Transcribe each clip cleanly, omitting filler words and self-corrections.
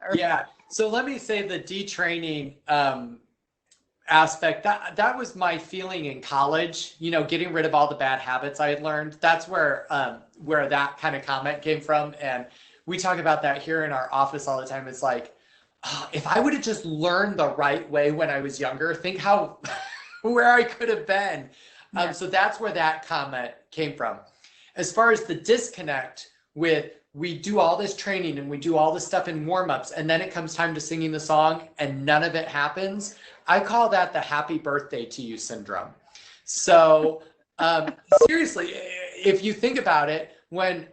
together. Yeah. So let me say the detraining aspect, that was my feeling in college, getting rid of all the bad habits I had learned. That's where that kind of comment came from. And we talk about that here in our office all the time. It's like, if I would have just learned the right way when I was younger, think how where I could have been. So that's where that comment came from. As far as the disconnect with, we do all this training and we do all this stuff in warm-ups, and then it comes time to singing the song and none of it happens. I call that the happy birthday to you syndrome. So seriously, if you think about it, when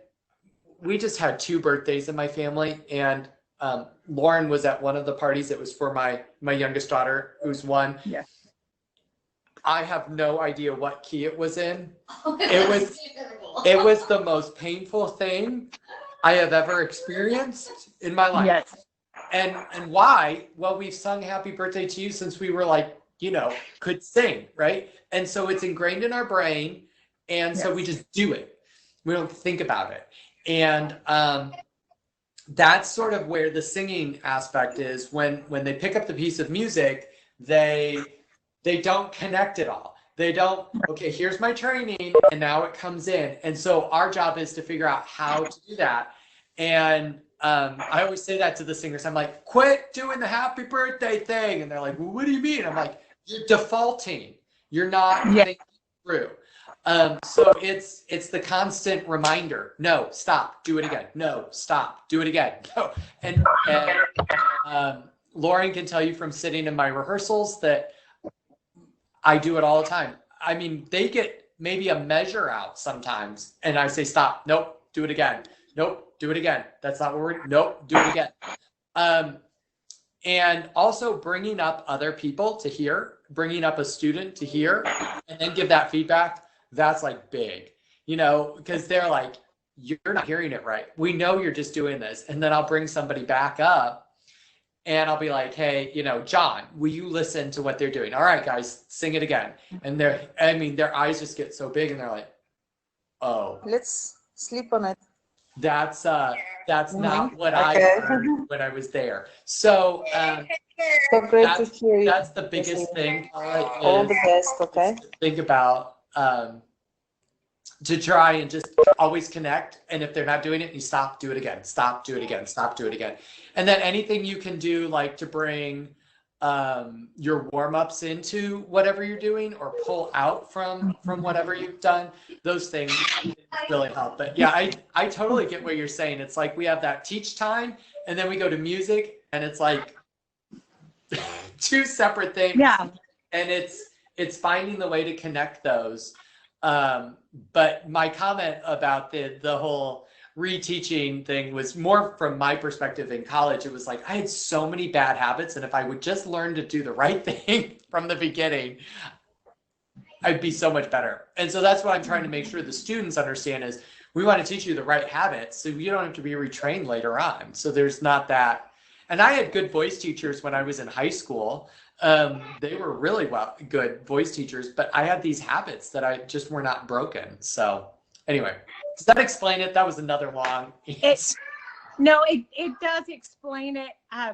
we just had 2 birthdays in my family, and Lauren was at one of the parties. It was for my youngest daughter, who's 1. Yeah. I have no idea what key it was in. It was the most painful thing I have ever experienced in my life. Yes. And why? Well, we've sung Happy Birthday to You since we were could sing, right? And so it's ingrained in our brain. And so we just do it. We don't think about it. And that's sort of where the singing aspect is. When they pick up the piece of music, they don't connect it all. They don't, okay, here's my training, and now it comes in. And so our job is to figure out how to do that. And I always say that to the singers. I'm like, quit doing the happy birthday thing. And they're like, well, what do you mean? I'm like, you're defaulting. You're not thinking through. So it's the constant reminder. No, stop, do it again. No, stop, do it again. No. And Lauren can tell you from sitting in my rehearsals that I do it all the time. I mean, they get maybe a measure out sometimes, and I say, stop, nope, do it again. Nope, do it again. That's not what we're, nope, do it again. And also bringing up other people to hear, bringing up a student to hear, and then give that feedback. That's like big, because they're like, you're not hearing it right. We know you're just doing this. And then I'll bring somebody back up and I'll be like, hey, John, will you listen to what they're doing? All right, guys, sing it again. And their eyes just get so big and they're like, oh, let's sleep on it. That's not what I heard when I was there. So, so great to hear you. That's the biggest thing. All the best, okay? Think about to try and just always connect. And if they're not doing it, you stop, do it again. Stop, do it again. Stop, do it again. And then anything you can do, like to bring your warm-ups into whatever you're doing, or pull out from whatever you've done, those things really help. But yeah, I totally get what you're saying. It's like we have that teach time, and then we go to music, and it's like 2 separate things. Yeah. And it's finding the way to connect those. But my comment about the whole reteaching thing was more from my perspective in college. It was like, I had so many bad habits, and if I would just learn to do the right thing from the beginning, I'd be so much better. And so that's what I'm trying to make sure the students understand is we want to teach you the right habits so you don't have to be retrained later on. So there's not that. And I had good voice teachers when I was in high school. They were really good voice teachers, but I had these habits that I just were not broken. So anyway, does that explain it? That was another long. No, it does explain it. I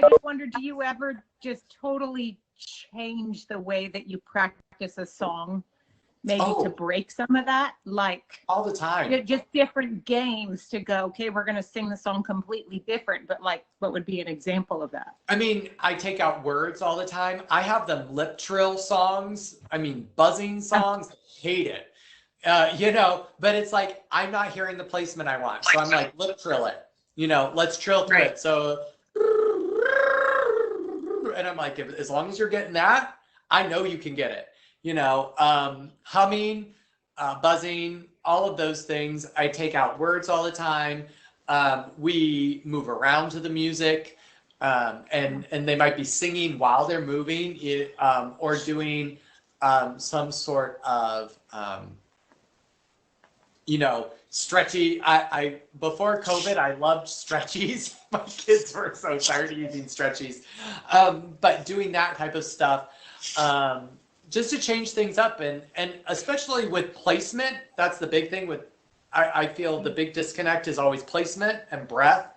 just wonder, do you ever just totally change the way that you practice a song, maybe to break some of that? Like all the time. Just different games to go, okay, we're going to sing the song completely different, but like, what would be an example of that? I mean, I take out words all the time. I have them lip trill songs. I mean, buzzing songs. Hate it. But it's like, I'm not hearing the placement I want. So I'm like, lip trill it, let's trill through it. So, and I'm like, as long as you're getting that, I know you can get it, humming, buzzing, all of those things. I take out words all the time. We move around to the music, and they might be singing while they're moving, or doing some sort of, stretchy. I before COVID, I loved stretchies. My kids were so tired of using stretchies. But doing that type of stuff, just to change things up, and especially with placement, that's the big thing with, I feel the big disconnect is always placement and breath.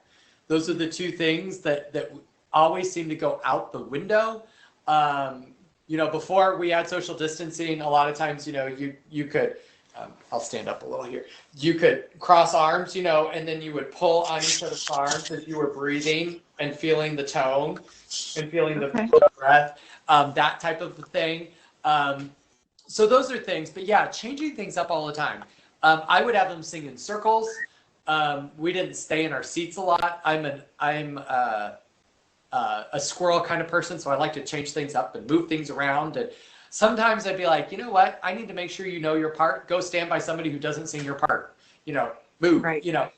Those are the two things that always seem to go out the window. You know, before we had social distancing, a lot of times, you know, you could, I'll stand up a little here. You could cross arms, you know, and then you would pull on each other's arms if you were breathing and feeling the tone and feeling the breath, that type of thing. So those are things, but yeah, changing things up all the time. I would have them sing in circles. We didn't stay in our seats a lot. I'm a squirrel kind of person, so I like to change things up and move things around. And sometimes I'd be like, you know what? I need to make sure you know your part. Go stand by somebody who doesn't sing your part. You know, move. Right. You know,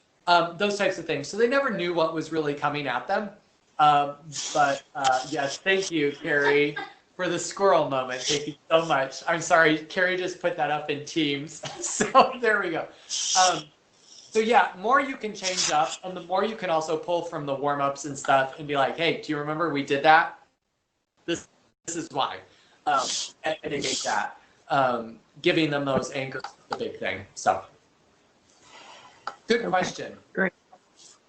those types of things. So they never knew what was really coming at them. But yes, thank you, Carrie, for the squirrel moment. Thank you so much. I'm sorry, Carrie just put that up in Teams. So there we go. So yeah, more you can change up, and the more you can also pull from the warm-ups and stuff and be like, hey, do you remember we did that? This is why. And mitigate that. Giving them those anchors is the big thing. So good question. Great.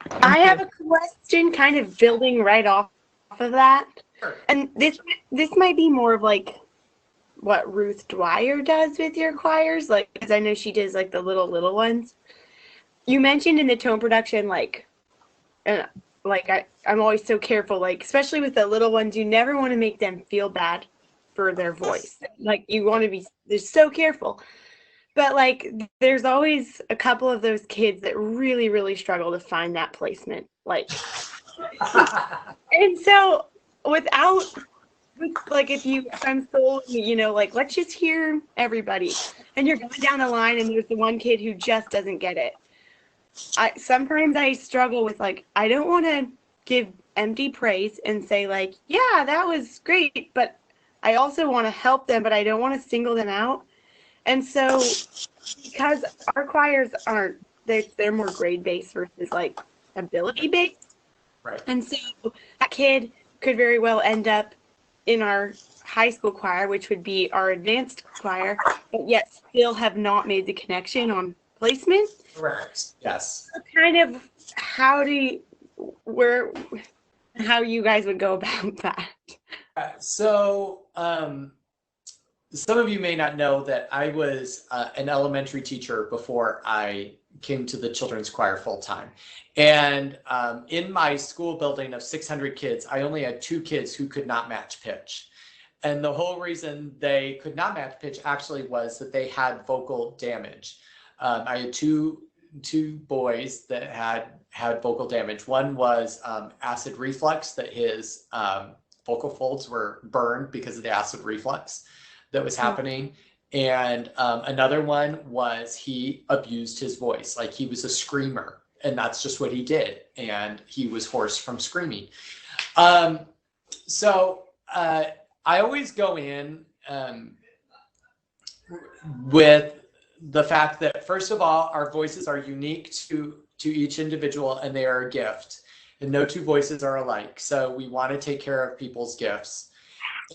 I have a question kind of building right off of that. Sure. And this might be more of like what Ruth Dwyer does with your choirs, like, because I know she does like the little ones. You mentioned in the tone production, like, I'm always so careful, like, especially with the little ones, you never want to make them feel bad for their voice. Like, you want to be, they're so careful. But, like, there's always a couple of those kids that really, really struggle to find that placement. Like, and so if I'm so, you know, like, let's just hear everybody. And you're going down the line and there's the one kid who just doesn't get it. Sometimes I struggle with, like, I don't want to give empty praise and say, like, yeah, that was great, but I also want to help them, but I don't want to single them out. And so, because our choirs aren't, they're more grade-based versus, like, ability-based. Right. And so that kid could very well end up in our high school choir, which would be our advanced choir, but yet still have not made the connection on placement. Correct. Yes. So kind of how you guys would go about that. So some of you may not know that I was an elementary teacher before I came to the children's choir full time. And in my school building of 600 kids, I only had 2 kids who could not match pitch. And the whole reason they could not match pitch actually was that they had vocal damage. I had two boys that had vocal damage. One was acid reflux, that his vocal folds were burned because of the acid reflux that was happening. And another one was he abused his voice. Like, he was a screamer, and that's just what he did. And he was hoarse from screaming. So I always go in with the fact that, first of all, our voices are unique to each individual, and they are a gift, and no 2 voices are alike. So we want to take care of people's gifts.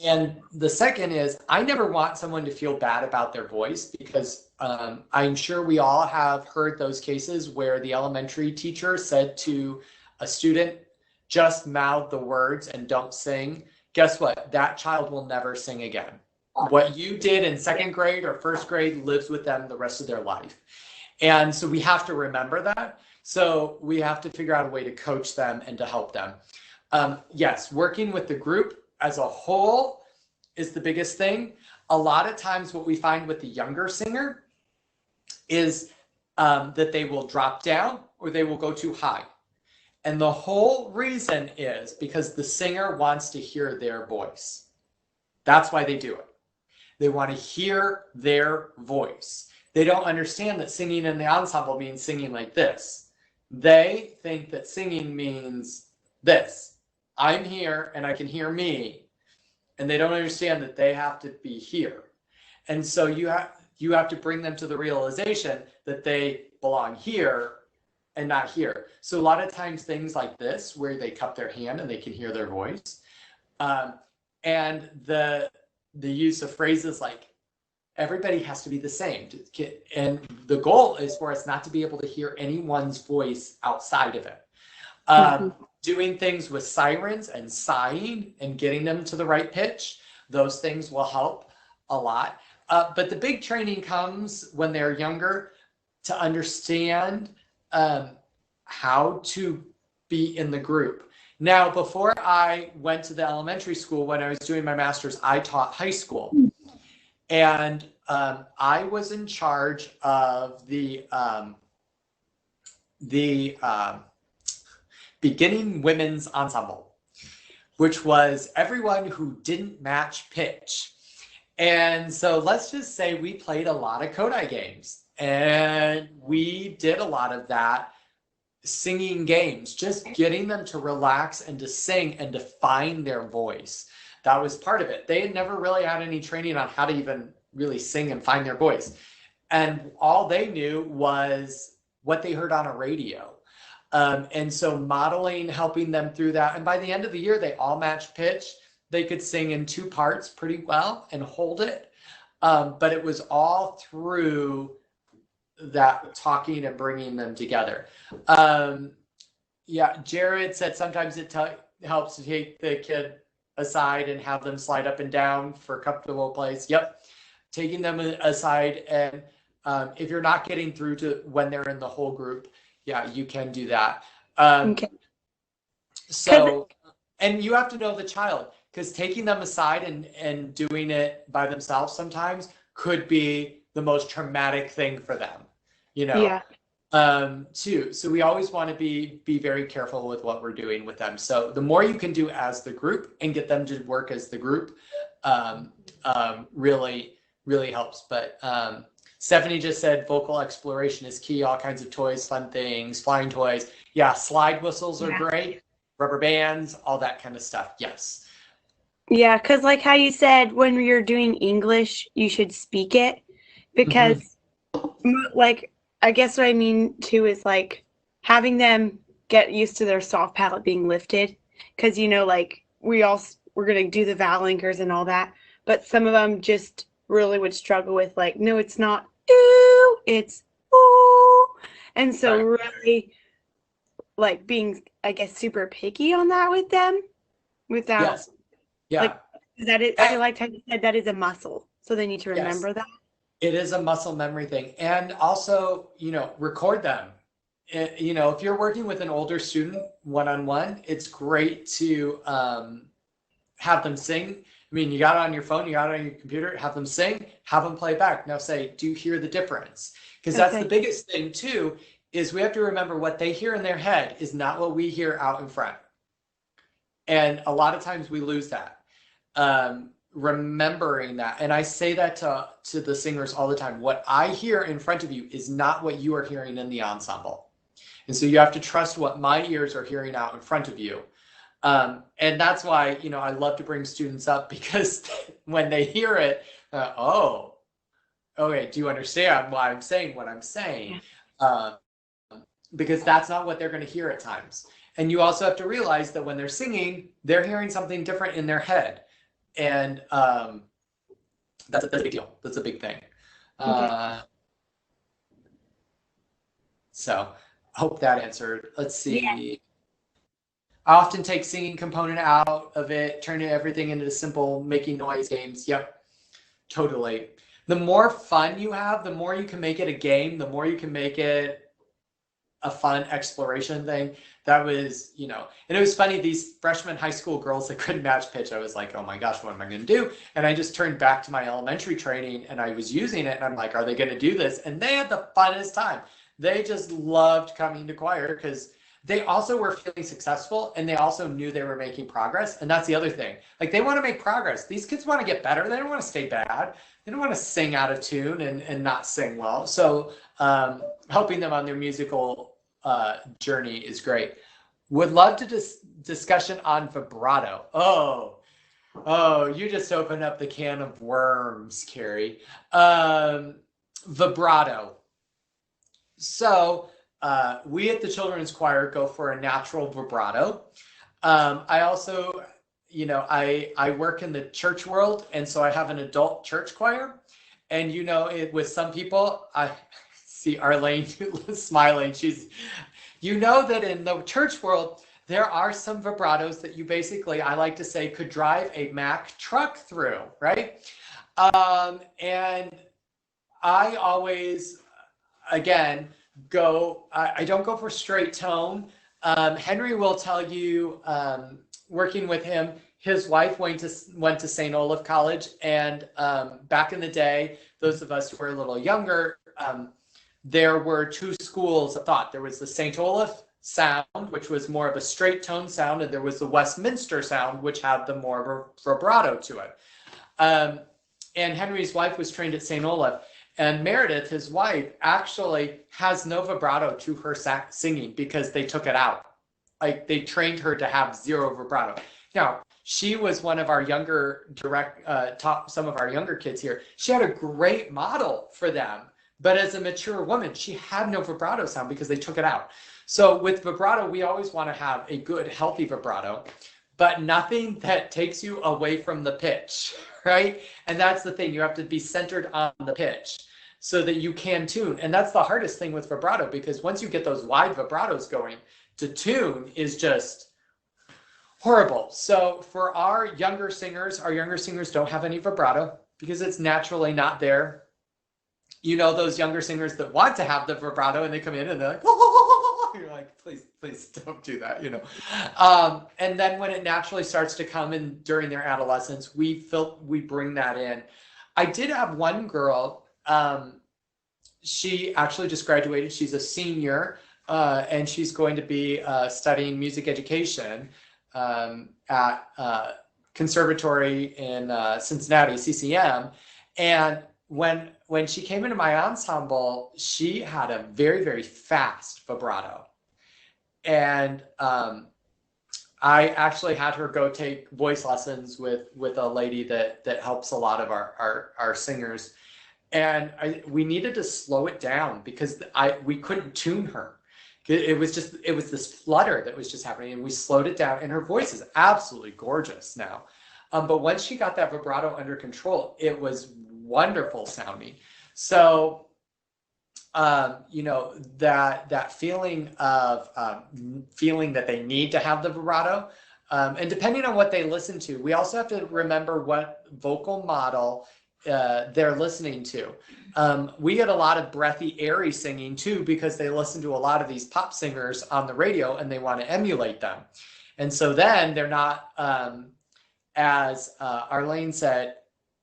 And the second is, I never want someone to feel bad about their voice, because I'm sure we all have heard those cases where the elementary teacher said to a student, just mouth the words and don't sing. Guess what? That child will never sing again. What you did in 2nd grade or 1st grade lives with them the rest of their life. And so we have to remember that. So we have to figure out a way to coach them and to help them. Yes, working with the group as a whole is the biggest thing. A lot of times what we find with the younger singer is that they will drop down or they will go too high. And the whole reason is because the singer wants to hear their voice. That's why they do it. They want to hear their voice. They don't understand that singing in the ensemble means singing like this. They think that singing means this. I'm here and I can hear me. And they don't understand that they have to be here. And so you have to bring them to the realization that they belong here and not here. So a lot of times things like this, where they cup their hand and they can hear their voice, and the use of phrases like, everybody has to be the same. And the goal is for us not to be able to hear anyone's voice outside of it. Doing things with sirens and sighing and getting them to the right pitch, those things will help a lot. But the big training comes when they're younger to understand how to be in the group. Now, before I went to the elementary school, when I was doing my master's, I taught high school. And I was in charge of the beginning women's ensemble, which was everyone who didn't match pitch. And so let's just say we played a lot of Kodai games, and we did a lot of that singing games, just getting them to relax and to sing and to find their voice. That was part of it. They had never really had any training on how to even really sing and find their voice. And all they knew was what they heard on a radio. And so modeling, helping them through that. And by the end of the year, they all matched pitch. They could sing in 2 parts pretty well and hold it. But it was all through that talking and bringing them together. Yeah, Jared said sometimes it helps to take the kid aside and have them slide up and down for a comfortable place. Yep, taking them aside. And if you're not getting through to when they're in the whole group, yeah, you can do that. Okay. So, and you have to know the child, because taking them aside and doing it by themselves sometimes could be the most traumatic thing for them, you know. Yeah. Too. So we always want to be very careful with what we're doing with them. So the more you can do as the group and get them to work as the group, really helps. But Stephanie just said vocal exploration is key. All kinds of toys, fun things, flying toys. Yeah, slide whistles are great. Rubber bands, all that kind of stuff. Yes. Yeah, because like how you said, when you're doing English, you should speak it, because like, I guess what I mean too is like having them get used to their soft palate being lifted, because, you know, like we're going to do the vowel anchors and all that, but some of them just really would struggle with like, no, it's not ooh, it's ooh. And so really like being, I guess, super picky on that with them without. Yes. Yeah. Like, that is, I liked how you said that is a muscle. So they need to remember that. It is a muscle memory thing. And also, you know, record them. You know, if you're working with an older student one-on-one, it's great to have them sing. I mean, you got it on your phone, you got it on your computer, have them sing, have them play back. Now say, do you hear the difference? Because that's the biggest thing too, is we have to remember what they hear in their head is not what we hear out in front. And a lot of times we lose that. Remembering that. And I say that to the singers all the time. What I hear in front of you is not what you are hearing in the ensemble. And so you have to trust what my ears are hearing out in front of you. And that's why, you know, I love to bring students up, because when they hear it, oh, okay, do you understand why I'm saying what I'm saying? Because that's not what they're going to hear at times. And you also have to realize that when they're singing, they're hearing something different in their. And that's a big deal. That's a big thing. So I hope that answered. Let's see. Yeah. I often take singing component out of it, turning everything into simple making noise games. Yep, totally. The more fun you have, the more you can make it a game, the more you can make it a fun exploration thing. That was, you know, and it was funny, these freshman high school girls that couldn't match pitch, I was like, oh my gosh, what am I going to do? And I just turned back to my elementary training and I was using it, and I'm like, are they going to do this? And they had the funnest time. They just loved coming to choir because they also were feeling successful, and they also knew they were making progress. And that's the other thing. Like, they want to make progress. These kids want to get better. They don't want to stay bad. They don't want to sing out of tune and not sing well. So helping them on their musical journey is great. Would love to discussion on vibrato. Oh, you just opened up the can of worms, Carrie. Vibrato. So we at the children's choir go for a natural vibrato. I also, you know, I work in the church world, and so I have an adult church choir. And, you know, with some people, I see Arlene smiling. You know that in the church world, there are some vibratos that you basically, I like to say, could drive a Mack truck through, right? And I always, again, I don't go for straight tone. Henry will tell you, working with him, his wife went to St. Olaf College, and back in the day, those of us who were a little younger, there were two schools of thought. There was the St. Olaf sound, which was more of a straight tone sound, and there was the Westminster sound, which had the more of a vibrato to it. And Henry's wife was trained at St. Olaf, and Meredith, his wife, actually has no vibrato to her singing because they took it out. Like, they trained her to have zero vibrato. Now, she was one of our younger some of our younger kids here. She had a great model for them, but as a mature woman, she had no vibrato sound because they took it out. So with vibrato, we always want to have a good, healthy vibrato, but nothing that takes you away from the pitch, right? And that's the thing. You have to be centered on the pitch so that you can tune. And that's the hardest thing with vibrato, because once you get those wide vibratos going, to tune is just horrible. So for our younger singers don't have any vibrato because it's naturally not there. You know, those younger singers that want to have the vibrato and they come in and they're like, oh, you're like, please don't do that, you know. And then when it naturally starts to come in during their adolescence, we bring that in. I did have one girl, she actually just graduated. She's a senior, and she's going to be studying music education at conservatory in Cincinnati, CCM. And when she came into my ensemble, she had a very, very fast vibrato. And I actually had her go take voice lessons with a lady that helps a lot of our singers. And we needed to slow it down because we couldn't tune her. It was this flutter that was just happening, and we slowed it down, and her voice is absolutely gorgeous now. But once she got that vibrato under control, it was wonderful sounding. So, you know, that feeling of feeling that they need to have the vibrato, and depending on what they listen to, we also have to remember what vocal model they're listening to. We get a lot of breathy, airy singing too, because they listen to a lot of these pop singers on the radio and they want to emulate them. And so then they're not, as Arlene said,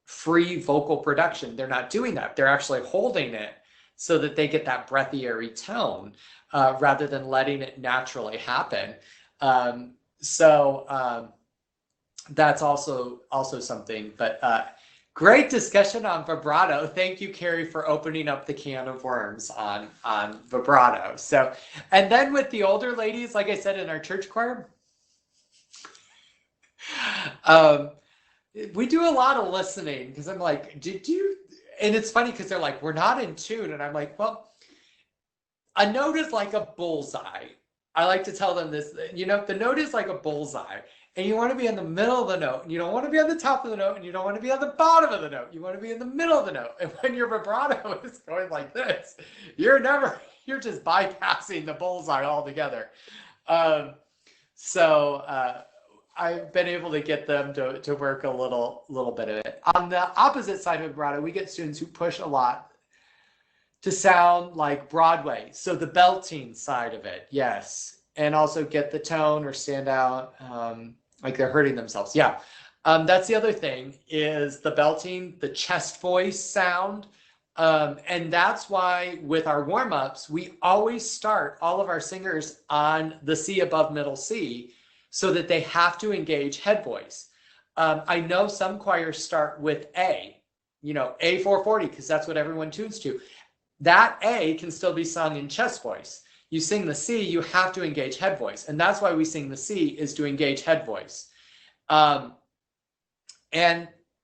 free vocal production. They're not doing that. They're actually holding it so that they get that breathy, airy tone, rather than letting it naturally happen. So that's also something, but great discussion on vibrato. Thank you, Carrie, for opening up the can of worms on vibrato. So, and then with the older ladies, like I said, in our church choir, we do a lot of listening, because I'm like, did you? And it's funny because they're like, we're not in tune. And I'm like, well, a note is like a bullseye. I like to tell them this, you know, the note is like a bullseye. And you want to be in the middle of the note, and you don't want to be on the top of the note, and you don't want to be on the bottom of the note. You want to be in the middle of the note. And when your vibrato is going like this, you're just bypassing the bullseye altogether. So I've been able to get them to work a little bit of it. On the opposite side of vibrato, we get students who push a lot to sound like Broadway. So the belting side of it, yes. And also get the tone or stand out. Like they're hurting themselves. Yeah. That's the other thing, is the belting, the chest voice sound. And that's why with our warm-ups, we always start all of our singers on the C above middle C, so that they have to engage head voice. I know some choirs start with A, you know, A440, because that's what everyone tunes to. That A can still be sung in chest voice. You sing the C, you have to engage head voice. And that's why we sing the C, is to engage head voice. And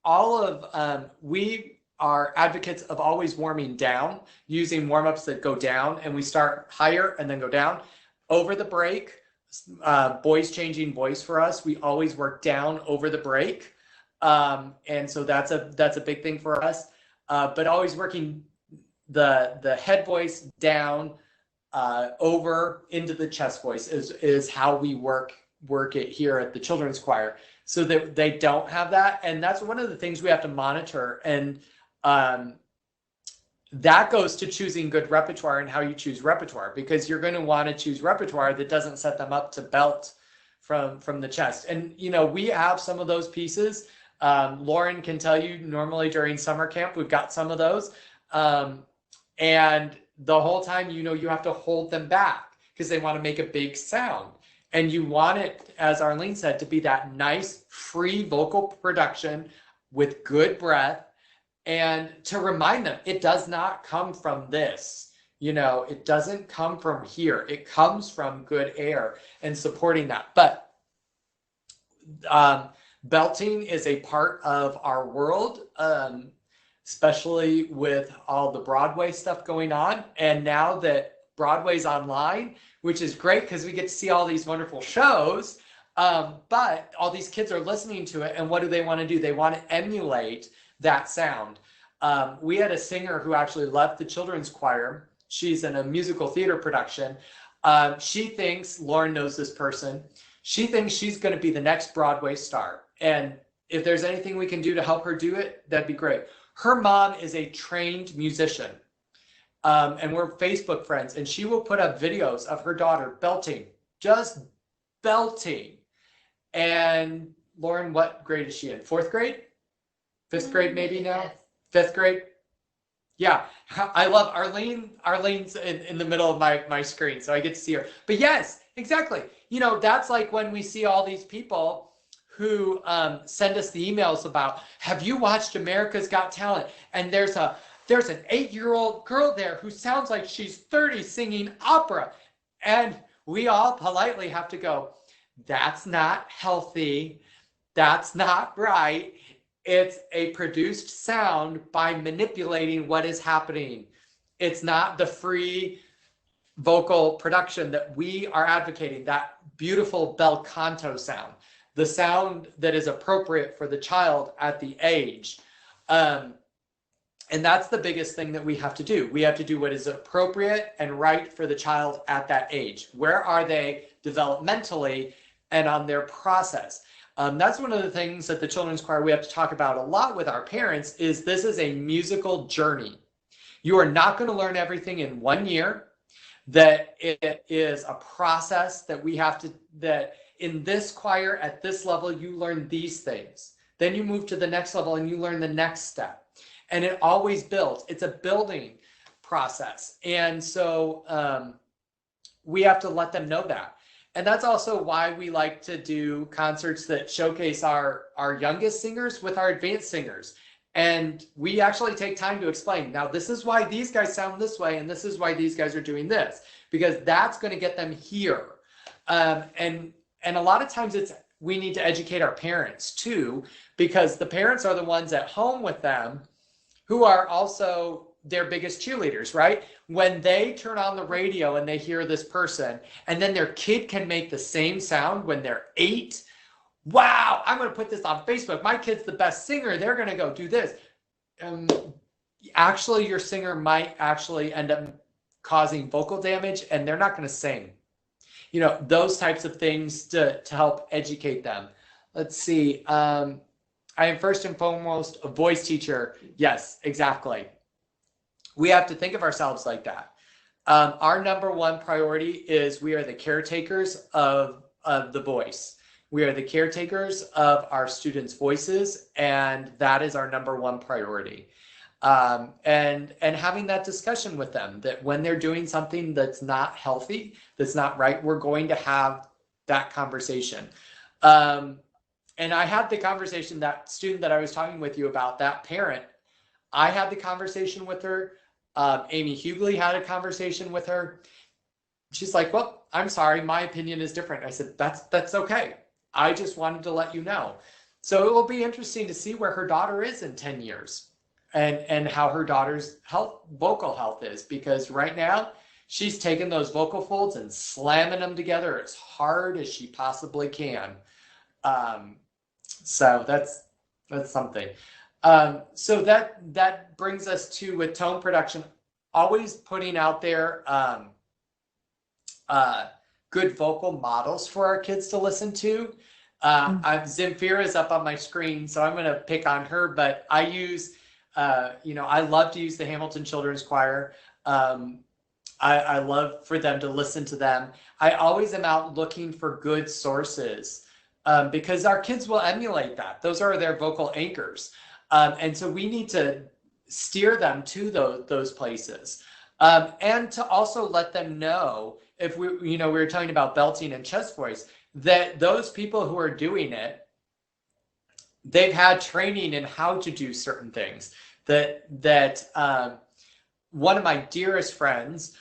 all of, we are advocates of always warming down, using warm-ups that go down, and we start higher and then go down. Over the break, boys changing voice for us, we always work down over the break. And so that's a big thing for us. But always working the head voice down, over into the chest voice is how we work it here at the children's choir, so that they don't have that. And that's one of the things we have to monitor. And that goes to choosing good repertoire and how you choose repertoire, because you're going to want to choose repertoire that doesn't set them up to belt from the chest. And, you know, we have some of those pieces. Lauren can tell you, normally during summer camp, we've got some of those. And the whole time, you know, you have to hold them back because they want to make a big sound. And you want it, as Arlene said, to be that nice, free vocal production with good breath, and to remind them it does not come from this. You know, it doesn't come from here. It comes from good air and supporting that. But belting is a part of our world, especially with all the Broadway stuff going on. And now that Broadway's online, which is great because we get to see all these wonderful shows, but all these kids are listening to it. And what do they want to do? They want to emulate that sound. We had a singer who actually left the children's choir. She's in a musical theater production. She thinks, Lauren knows this person, she thinks she's going to be the next Broadway star. And if there's anything we can do to help her do it, that'd be great. Her mom is a trained musician. And we're Facebook friends, and she will put up videos of her daughter belting, just belting. And Lauren, what grade is she in? 4th grade? 5th grade maybe now? 5th grade? Yeah, I love Arlene. Arlene's in the middle of my screen, so I get to see her. But yes, exactly. You know, that's like when we see all these people who send us the emails about, have you watched America's Got Talent? And there's an 8-year-old girl there who sounds like she's 30 singing opera. And we all politely have to go, that's not healthy. That's not right. It's a produced sound by manipulating what is happening. It's not the free vocal production that we are advocating, that beautiful bel canto sound, the sound that is appropriate for the child at the age. And that's the biggest thing that we have to do. We have to do what is appropriate and right for the child at that age. Where are they developmentally and on their process? That's one of the things that the children's choir we have to talk about a lot with our parents, is this is a musical journey. You are not going to learn everything in 1 year. That it is a process that we have to, that in this choir at this level, you learn these things. Then you move to the next level and you learn the next step. And it always builds. It's a building process. And so we have to let them know that. And that's also why we like to do concerts that showcase our youngest singers with our advanced singers. And we actually take time to explain, now this is why these guys sound this way, and this is why these guys are doing this, because that's going to get them here. And a lot of times we need to educate our parents too, because the parents are the ones at home with them who are also their biggest cheerleaders, right? When they turn on the radio and they hear this person, and then their kid can make the same sound when they're 8, wow, I'm going to put this on Facebook. My kid's the best singer. They're going to go do this. Actually, your singer might actually end up causing vocal damage, and they're not going to sing. You know, those types of things to help educate them. Let's see. I am first and foremost a voice teacher. Yes, exactly. We have to think of ourselves like that. Our number one priority is we are the caretakers of the voice. We are the caretakers of our students' voices, and that is our number one priority. And having that discussion with them, that when they're doing something that's not healthy, that's not right, we're going to have that conversation. And I had the conversation, that student that I was talking with you about, that parent, I had the conversation with her. Amy Hughley had a conversation with her. She's like, well, I'm sorry, my opinion is different. I said, that's okay. I just wanted to let you know. So it will be interesting to see where her daughter is in 10 years and how her daughter's vocal health is, because right now she's taking those vocal folds and slamming them together as hard as she possibly can. So that's something. So that brings us to, with tone production, always putting out there good vocal models for our kids to listen to. Zemfira is up on my screen, so I'm going to pick on her, but I use, I love to use the Hamilton Children's Choir. I love for them to listen to them. I always am out looking for good sources because our kids will emulate that. Those are their vocal anchors. And so we need to steer them to those places. And to also let them know, if we were talking about belting and chest voice, that those people who are doing it, they've had training in how to do certain things. One of my dearest friends,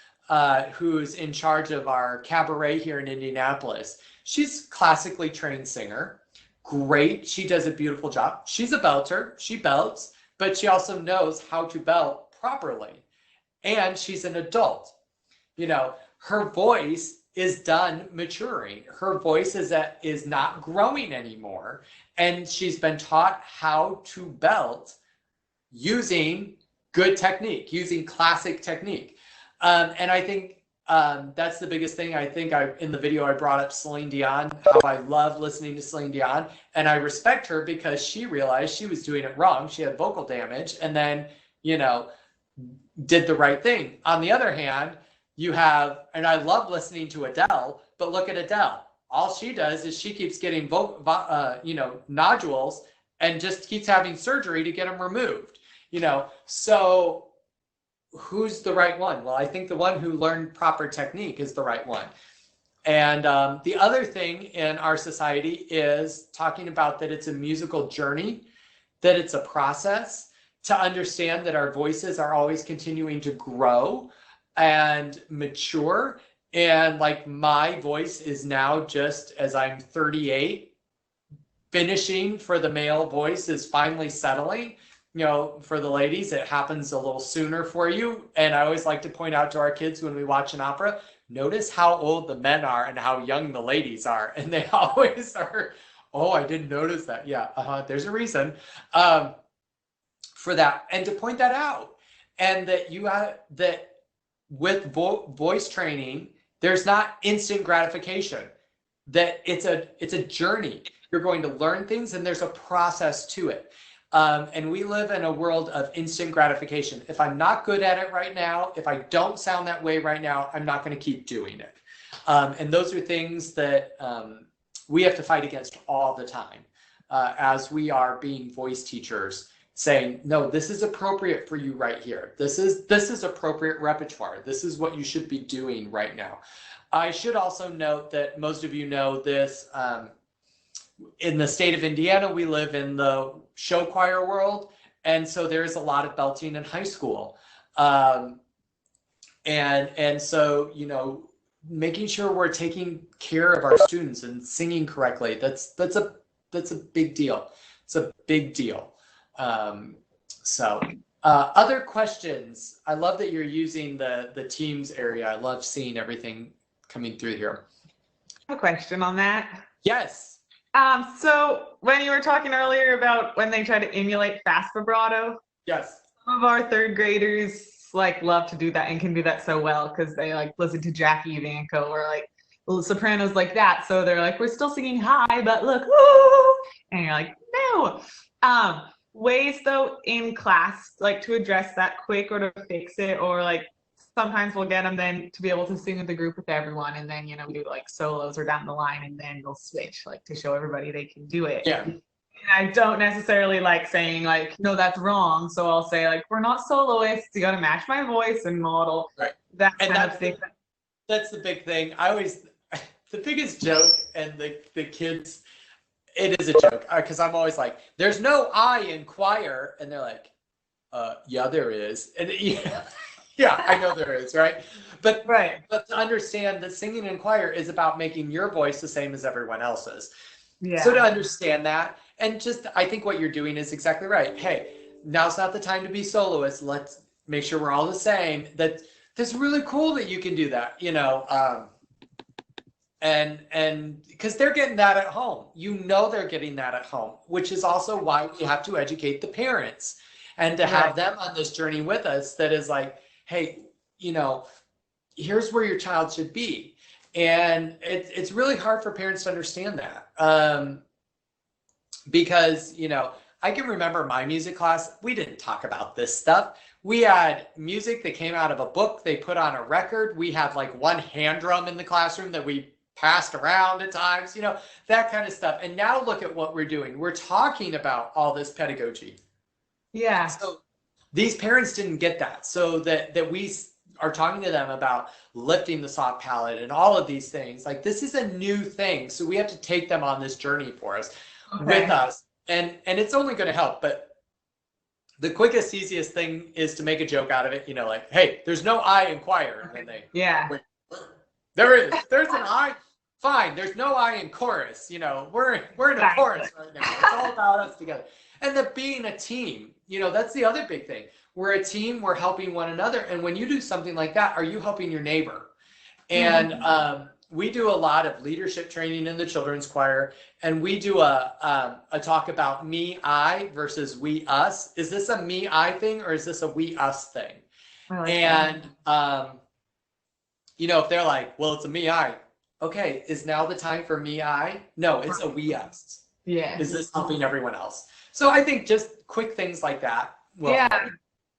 who's in charge of our cabaret here in Indianapolis, she's a classically trained singer. Great. She does a beautiful job. She's a belter. She belts, but she also knows how to belt properly. And she's an adult. Her voice is done maturing. Her voice is not growing anymore. And she's been taught how to belt using good technique, using classic technique. And I think that's the biggest thing. I think in the video I brought up Celine Dion, how I love listening to Celine Dion. And I respect her because she realized she was doing it wrong. She had vocal damage and then, did the right thing. On the other hand, and I love listening to Adele, but look at Adele. All she does is she keeps getting nodules and just keeps having surgery to get them removed. So who's the right one? Well, I think the one who learned proper technique is the right one. And the other thing in our society is talking about that it's a musical journey, that it's a process, to understand that our voices are always continuing to grow and mature. And like my voice is now, just as I'm 38, finishing for the male voice is finally settling. For the ladies, it happens a little sooner for you. And I always like to point out to our kids when we watch an opera, notice how old the men are and how young the ladies are. And they always are, oh, I didn't notice that. Yeah, there's a reason for that. And to point that out. And that with voice training, there's not instant gratification, that it's a journey. You're going to learn things and there's a process to it. And we live in a world of instant gratification. If I'm not good at it right now, if I don't sound that way right now, I'm not going to keep doing it. And those are things that we have to fight against all the time as we are being voice teachers, saying, no, this is appropriate for you right here. This is appropriate repertoire. This is what you should be doing right now. I should also note that most of you know this. In the state of Indiana, we live in the show choir world. And so there's a lot of belting in high school. And so, making sure we're taking care of our students and singing correctly, that's a big deal. It's a big deal. Other questions? I love that you're using the Teams area. I love seeing everything coming through here. A question on that. Yes. So when you were talking earlier about when they try to emulate fast vibrato, yes, some of our third graders love to do that and can do that so well because they listen to Jackie Evancho or little sopranos like that. So they're like, we're still singing high, but look, woo! And you're like, no. Ways though in class to address that quick or to fix it, or sometimes we'll get them then to be able to sing with the group with everyone, and then we do solos or down the line, and then they'll switch to show everybody they can do it. Yeah. And I don't necessarily like saying no, that's wrong. So I'll say we're not soloists. You got to match my voice and model. Right. That and kind of thing. That's the big thing. The biggest joke, and the kids, it is a joke because I'm always like, there's no I in choir, and they're like, yeah, there is, and yeah, I know there is, right? But to understand that singing in choir is about making your voice the same as everyone else's. Yeah. So to understand that, and I think what you're doing is exactly right. Hey, now's not the time to be soloists. Let's make sure we're all the same. That's really cool that you can do that, and because they're getting that at home. They're getting that at home, which is also why we have to educate the parents and to have them on this journey with us. That is hey, here's where your child should be. And it's really hard for parents to understand that. Because, you know, I can remember my music class, we didn't talk about this stuff. We had music that came out of a book they put on a record. We had like one hand drum in the classroom that we passed around at times, you know, that kind of stuff. And now look at what we're doing. We're talking about all this pedagogy. Yeah. So these parents didn't get that. So that we are talking to them about lifting the soft palate and all of these things. Like, this is a new thing. So we have to take them on this journey for us, with us. And it's only going to help. But the quickest, easiest thing is to make a joke out of it. You know, like, hey, there's no I in choir. And then they, Yeah. there is. There's an I. Fine. There's no I in chorus. You know, we're in a chorus right now. It's all about us together. And the being a team, you know, that's the other big thing. We're a team. We're helping one another. And when you do something like that, are you helping your neighbor? And we do a lot of leadership training in the children's choir, and we do a talk about me, I versus we, us. Is this a me, I thing, or is this a we, us thing? And, you know, if they're like, well, it's a me, I. Okay, is now the time for me, I? No, it's a we, us. Yeah. Is this helping everyone else? So I think just quick things like that. Will help.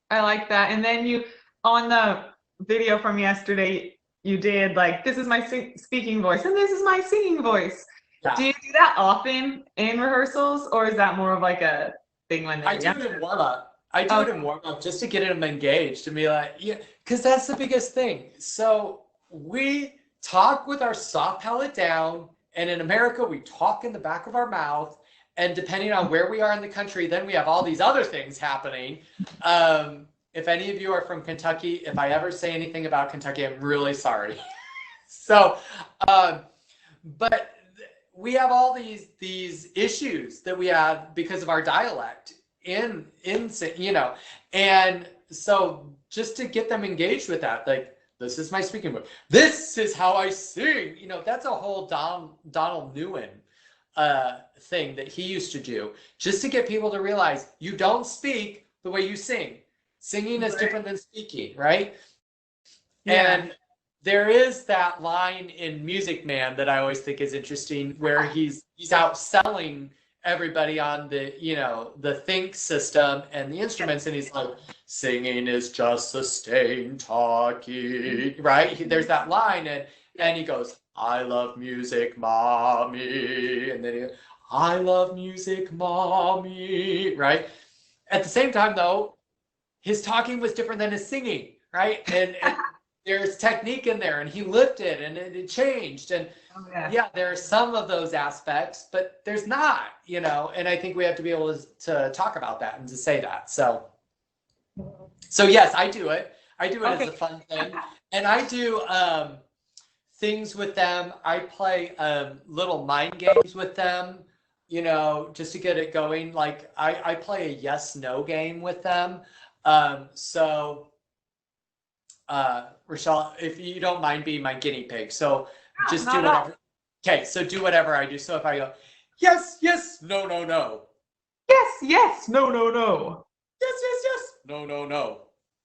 I like that. And then you, on the video from yesterday, you did like, this is my speaking voice and this is my singing voice. Yeah. Do you do that often in rehearsals, or is that more of like a thing when I do it in warm up? I do it in warm up just to get them engaged, to be like, yeah, because that's the biggest thing. So we talk with our soft palate down, and in America, we talk in the back of our mouth. And depending on where we are in the country, then we have all these other things happening. If any of you are from Kentucky, if I ever say anything about Kentucky, I'm really sorry. So, but we have all these issues that we have because of our dialect in you know, and so just to get them engaged with that, like, this is my speaking voice. This is how I sing. You know, that's a whole Donald Newen thing that he used to do, just to get people to realize you don't speak the way you sing. Singing is different than speaking, right? Yeah. And there is that line in Music Man that I always think is interesting, where he's out selling everybody on the, you know, the think system and the instruments, and he's like, singing is just sustained talking, right? There's that line, and he goes, I love music, mommy, and then he goes, I love music, mommy, right? At the same time, though, his talking was different than his singing, right? And there's technique in there, and he lifted, and it changed, and yeah, there are some of those aspects, but there's not, you know, and I think we have to be able to talk about that and to say that. So yes, I do it. I do it as a fun thing, and I do things with them. I play little mind games with them, you know, just to get it going. Like I play a yes/no game with them. So Rochelle, if you don't mind being my guinea pig, so just do whatever. Okay, so do whatever I do. So if I go, yes, yes, no, no, no. Yes, yes, no, no, no. Yes, yes, yes, no, no, no.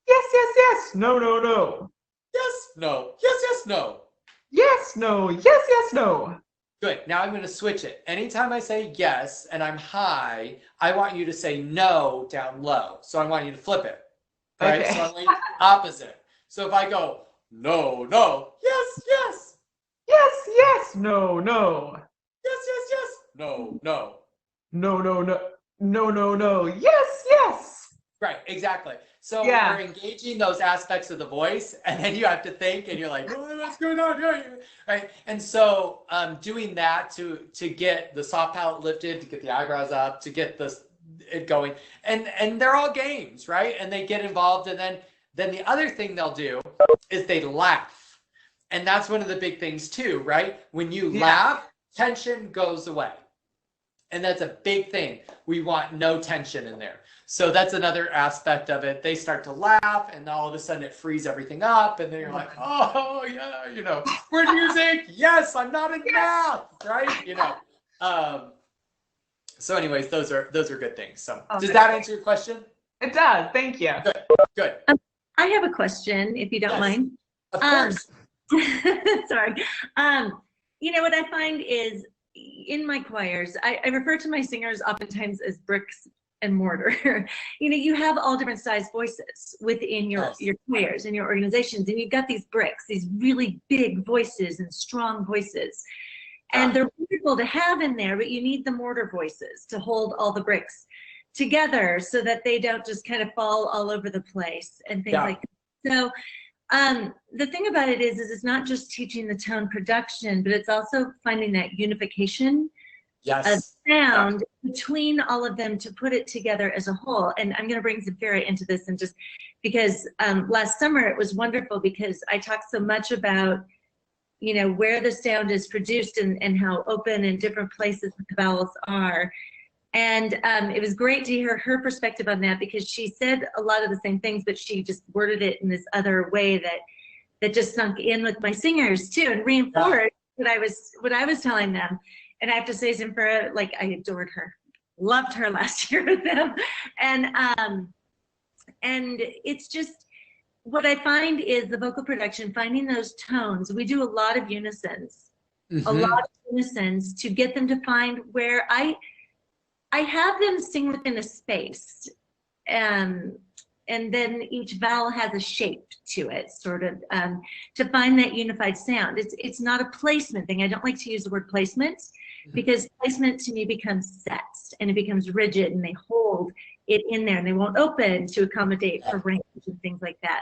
Yes, yes, yes, no, no, no. Yes, no, yes, yes, no. Yes, no, yes, yes, no. Good. Now I'm going to switch it. Anytime I say yes and I'm high, I want you to say no down low. So I want you to flip it. Right? Okay. So I want you opposite. So if I go, no, no, yes, yes. Yes, yes, no, no. Yes, yes, yes. No, no. No, no, no. No, no, no. Yes, yes. Right, exactly. So we're engaging those aspects of the voice, and then you have to think, and you're like, oh, what's going on here? Right? And so doing that to get the soft palate lifted, to get the eyebrows up, to get it going, and they're all games, right? And they get involved, and then the other thing they'll do is they laugh. And that's one of the big things too, right? When you laugh, tension goes away. And that's a big thing. We want no tension in there. So that's another aspect of it. They start to laugh, and all of a sudden it frees everything up. And then you're like, oh, yeah, you know, we're music. Yes, I'm not in math, right? You know. So anyways, those are good things. So does that answer your question? It does. Thank you. Good. Good. I have a question, if you don't mind. Of course. Sorry. You know, what I find is in my choirs, I refer to my singers oftentimes as bricks and mortar. You know, you have all different size voices within your choirs and your organizations, and you've got these bricks, these really big voices and strong voices. And they're wonderful to have in there, but you need the mortar voices to hold all the bricks together so that they don't just kind of fall all over the place and things like that. So the thing about it is it's not just teaching the tone production, but it's also finding that unification of sound between all of them to put it together as a whole. And I'm going to bring Zafira into this, and just because last summer it was wonderful because I talked so much about, you know, where the sound is produced and how open and different places the vowels are. And it was great to hear her perspective on that, because she said a lot of the same things, but she just worded it in this other way that just sunk in with my singers too, and reinforced what I was telling them. And I have to say, Zafira, like, I adored her, loved her last year with them, and it's just, what I find is the vocal production, finding those tones. We do a lot of unisons, a lot of unisons to get them to find where I have them sing within a space, and then each vowel has a shape to it, sort of, to find that unified sound. It's not a placement thing. I don't like to use the word placement, because placement to me becomes set and it becomes rigid, and they hold it in there and they won't open to accommodate for range and things like that.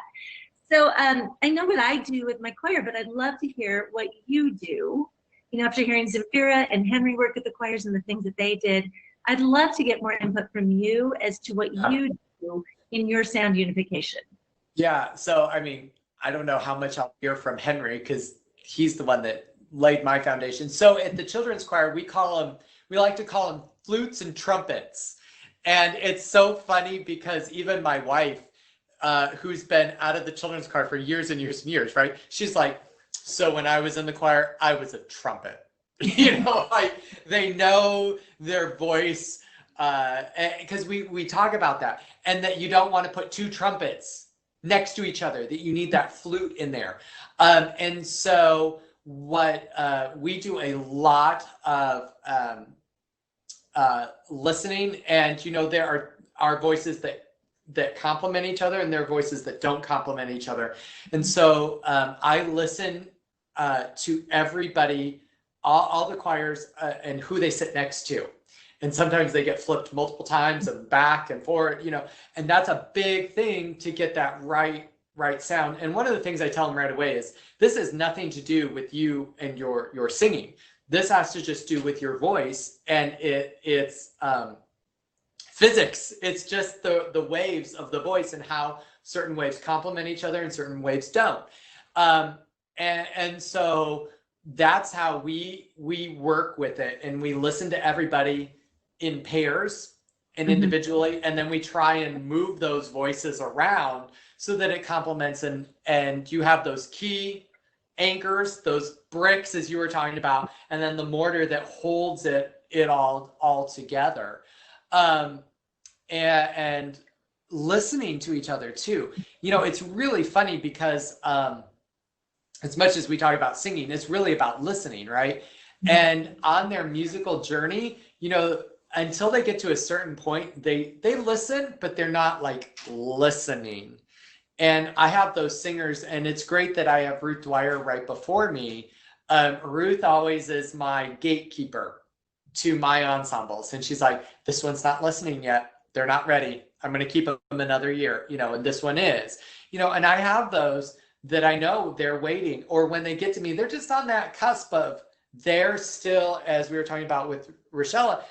So I know what I do with my choir, but I'd love to hear what you do. You know, after hearing Zafira and Henry work at the choirs and the things that they did, I'd love to get more input from you as to what you do in your sound unification. Yeah, so I mean, I don't know how much I'll hear from Henry, because he's the one that laid my foundation. So at the children's choir, we like to call them flutes and trumpets. And it's so funny because even my wife, who's been out of the children's choir for years and years and years, right? She's like, so when I was in the choir, I was a trumpet. You know, like, they know their voice, because we talk about that, and that you don't want to put two trumpets next to each other, that you need that flute in there. And so what we do a lot of listening, and you know, there are voices that complement each other, and there are voices that don't complement each other. And so I listen to everybody, all the choirs, and who they sit next to. And sometimes they get flipped multiple times and back and forward, you know, and that's a big thing to get that right sound. And one of the things I tell them right away is, this has nothing to do with you and your singing. This has to just do with your voice, and it's physics. It's just the waves of the voice, and how certain waves complement each other and certain waves don't. And so that's how we work with it, and we listen to everybody in pairs and individually, and then we try and move those voices around so that it complements, and you have those key anchors, those bricks, as you were talking about, and then the mortar that holds it all together. And listening to each other too. You know, it's really funny because as much as we talk about singing, it's really about listening, right? And on their musical journey, you know, until they get to a certain point, they listen, but they're not like listening. And I have those singers, and it's great that I have Ruth Dwyer right before me. Ruth always is my gatekeeper to my ensembles. And she's like, this one's not listening yet. They're not ready. I'm going to keep them another year, you know, and this one is, you know, and I have those that I know they're waiting, or when they get to me, they're just on that cusp of, they're still, as we were talking about with Rochella,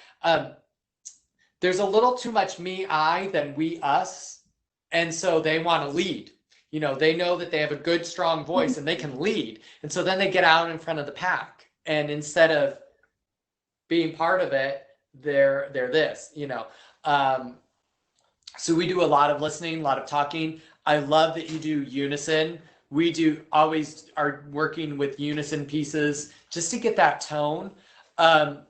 there's a little too much me, I than we, us. And so they want to lead, you know, they know that they have a good, strong voice and they can lead. And so then they get out in front of the pack, and instead of being part of it, they're this, you know. So we do a lot of listening, a lot of talking. I love that you do unison. We always are working with unison pieces just to get that tone. And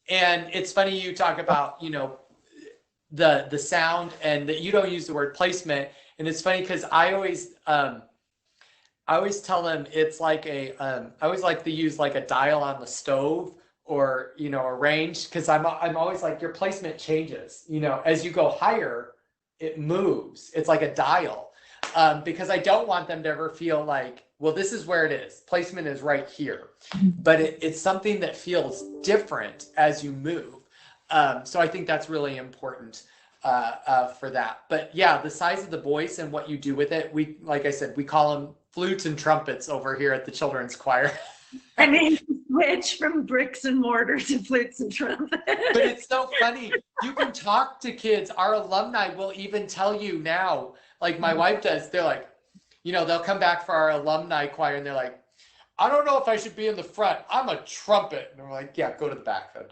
it's funny you talk about, you know, the sound, and that you don't use the word placement. And it's funny because I always I always tell them it's like I always like to use like a dial on the stove or, you know, a range, because I'm always like, your placement changes, you know, as you go higher, it moves. It's like a dial, because I don't want them to ever feel like, well, this is where it is. Placement is right here, but it's something that feels different as you move. So I think that's really important for that. But yeah, the size of the voice and what you do with it, like I said, we call them flutes and trumpets over here at the children's choir. I mean, switch from bricks and mortar to flutes and trumpets. But it's so funny. You can talk to kids. Our alumni will even tell you now, like my wife does. They're like, you know, they'll come back for our alumni choir and they're like, I don't know if I should be in the front. I'm a trumpet. And we're like, yeah, go to the back then.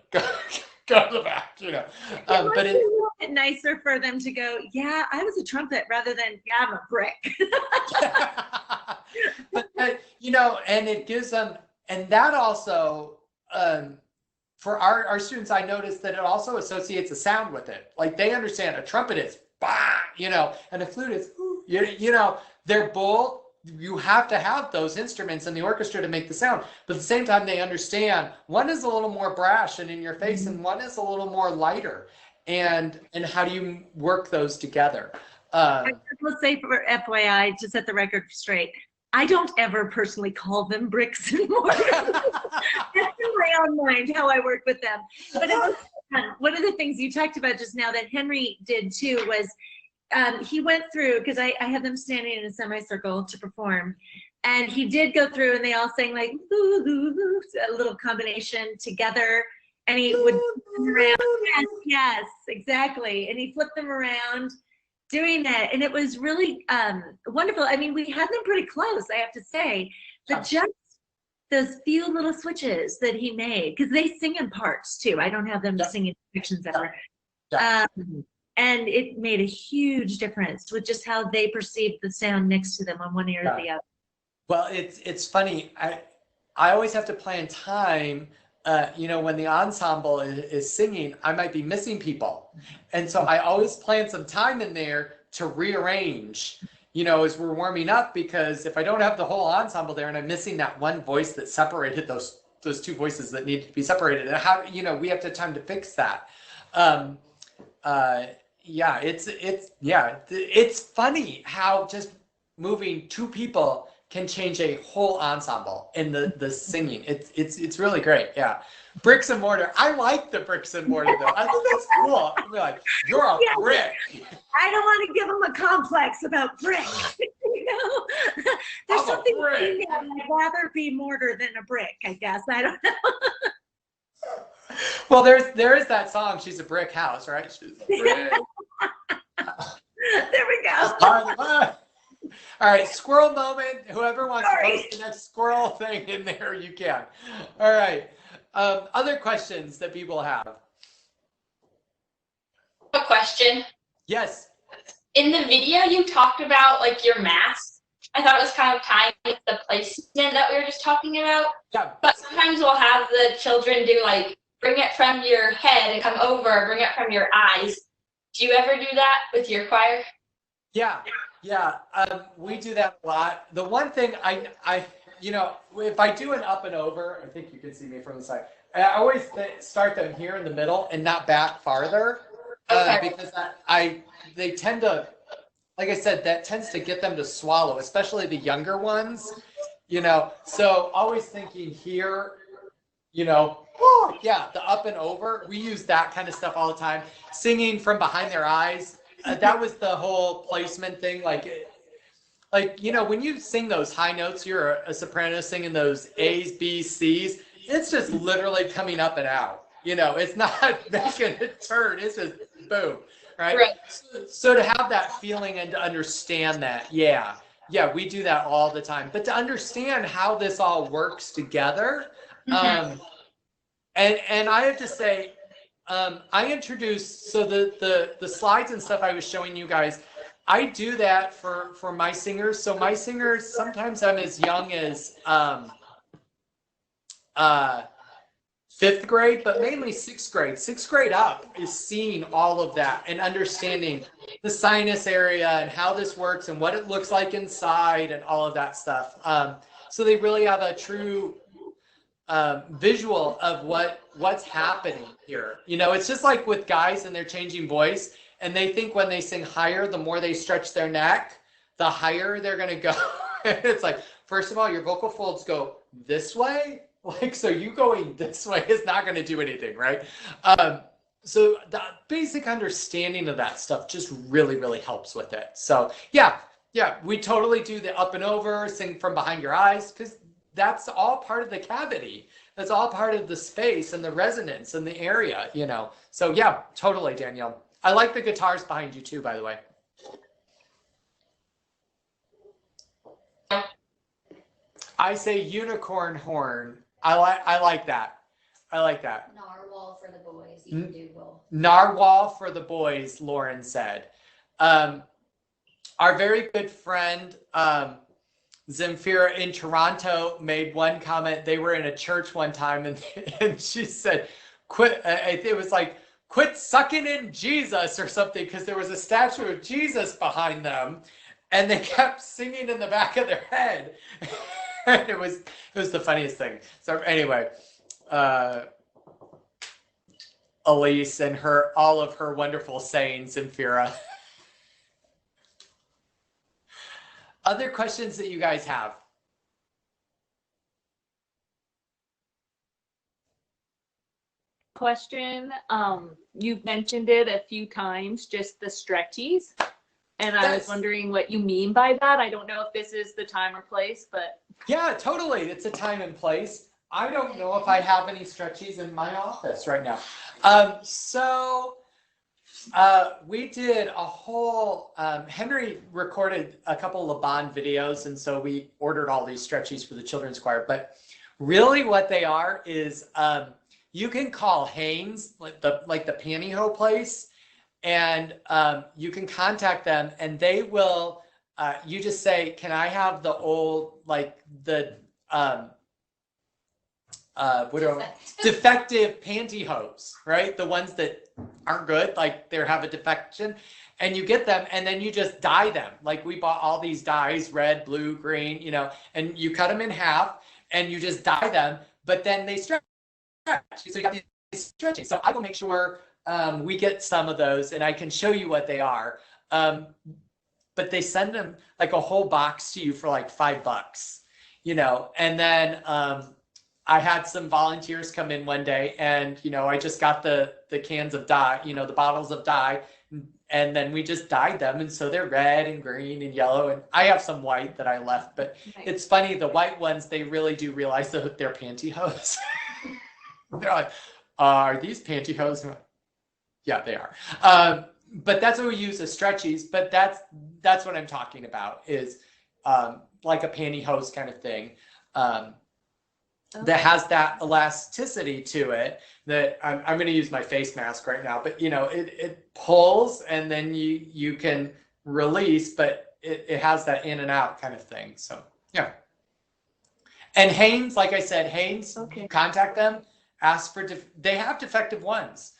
Go to the back, you know. But it's a little bit nicer for them to go, yeah, I was a trumpet, rather than, yeah, I'm a brick. But you know, and it gives them, and that also, for our students, I noticed that it also associates a sound with it. Like they understand a trumpet is bah, you know, and a flute is, you know, they're both, you have to have those instruments in the orchestra to make the sound. But at the same time, they understand one is a little more brash and in your face, and one is a little more lighter. And how do you work those together? I will say, for FYI, to set the record straight, I don't ever personally call them bricks and mortar. That's in my own mind how I work with them. But it was fun. One of the things you talked about just now that Henry did too was he went through, because I had them standing in a semicircle to perform, and he did go through and they all sang like ooh, ooh, ooh, a little combination together, and he would flip them around. Yes, exactly. And he flipped them around doing that, and it was really wonderful. I mean, we had them pretty close, I have to say, but just those few little switches that he made, because they sing in parts too. I don't have them singing sections ever. And it made a huge difference with just how they perceived the sound next to them on one ear or the other. Well, it's funny. I always have to plan time. You know, when the ensemble is singing, I might be missing people. And so I always plan some time in there to rearrange, you know, as we're warming up, because if I don't have the whole ensemble there and I'm missing that one voice that separated those two voices that need to be separated, and how, you know, we have to have time to fix that. Yeah, it's funny how just moving two people can change a whole ensemble in the singing. It's really great. Yeah, bricks and mortar. I like the bricks and mortar though. I think that's cool. I'm like, you're a brick. I don't want to give them a complex about brick. You know, there's something in that. I'd rather be mortar than a brick, I guess. I don't know. Well, there is that song. She's a brick house, right? She's a brick. There we go. All right, squirrel moment. Whoever wants to post the next squirrel thing in there, you can. All right. Other questions that people have? A question. Yes. In the video, you talked about like your mask. I thought it was kind of tying with the placement that we were just talking about. Yeah. But sometimes we'll have the children do like, bring it from your head and come over, bring it from your eyes. Do you ever do that with your choir? Yeah. We do that a lot. The one thing I you know, if I do an up and over, I think you can see me from the side. I always start them here in the middle and not back farther, because they tend to, like I said, that tends to get them to swallow, especially the younger ones, you know. So always thinking here, you know, the up and over. We use that kind of stuff all the time. Singing from behind their eyes. That was the whole placement thing. Like, you know, when you sing those high notes, you're a soprano singing those A's, B's, C's. It's just literally coming up and out. You know, it's not making a turn. It's just boom, right? So to have that feeling and to understand that, yeah, we do that all the time. But to understand how this all works together, and I have to say, I introduced, so the slides and stuff I was showing you guys, I do that for my singers. So my singers, sometimes I'm as young as fifth grade, but mainly sixth grade. Sixth grade up is seeing all of that and understanding the sinus area and how this works and what it looks like inside and all of that stuff. So they really have a true visual of what's happening here. You know, it's just like with guys and they're changing voice, and they think when they sing higher, the more they stretch their neck, the higher they're going to go. It's like, first of all, your vocal folds go this way. Like, so you going this way is not going to do anything, right? So the basic understanding of that stuff just really, really helps with it. So yeah, we totally do the up and over, sing from behind your eyes, because that's all part of the cavity. That's all part of the space and the resonance and the area, you know? So yeah, totally, Danielle. I like the guitars behind you too, by the way. I say unicorn horn. I like that. I like that. Narwhal for the boys. You can do both. Narwhal for the boys, Lauren said. Our very good friend, Zemfira in Toronto, made one comment. They were in a church one time, and she said, quit. It was like, quit sucking in Jesus or something, because there was a statue of Jesus behind them, and they kept singing in the back of their head. And it was the funniest thing. So anyway, Elise and all of her wonderful sayings, Zemfira. Other questions that you guys have? Question. You've mentioned it a few times, just the stretchies. And I was wondering what you mean by that. I don't know if this is the time or place, but. Yeah, totally. It's a time and place. I don't know if I have any stretchies in my office right now. We did a whole, Henry recorded a couple of Laban videos, and so we ordered all these stretchies for the children's choir. But really what they are is, you can call Hanes, like the pantyhose place, and you can contact them, and they will, you just say, can I have the old, like the, defective pantyhose, right? The ones that aren't good, like they have a defection, and you get them, and then you just dye them. Like we bought all these dyes, red, blue, green, you know, and you cut them in half, and you just dye them, but then they stretch. So you got these stretching. So I will make sure we get some of those, and I can show you what they are. But they send them like a whole box to you for like $5, you know, and then I had some volunteers come in one day, and, you know, I just got the cans of dye, you know, the bottles of dye, and then we just dyed them. And so they're red and green and yellow. And I have some white that I left, but It's funny. The white ones, they really do realize that they're pantyhose. They're like, are these pantyhose? Yeah, they are. But that's what we use as stretchies. But that's what I'm talking about, is like a pantyhose kind of thing. That has that elasticity to it, that I'm going to use my face mask right now, but you know, it pulls, and then you can release, but it has that in and out kind of thing. So yeah. And Hanes, like I said, Hanes, contact them, ask for, they have defective ones,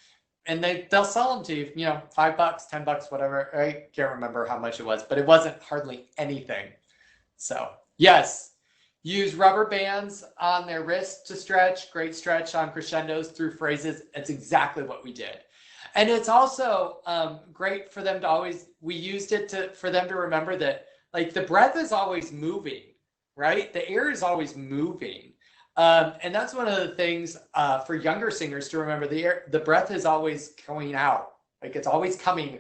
and they'll sell them to you, you know, $5, $10, whatever. I can't remember how much it was, but it wasn't hardly anything. So yes. Use rubber bands on their wrists to stretch. Great stretch on crescendos through phrases. It's exactly what we did. And it's also great for them to always, we used it for them to remember that, like, the breath is always moving, right? The air is always moving. And that's one of the things for younger singers to remember. The breath is always going out. Like, it's always coming,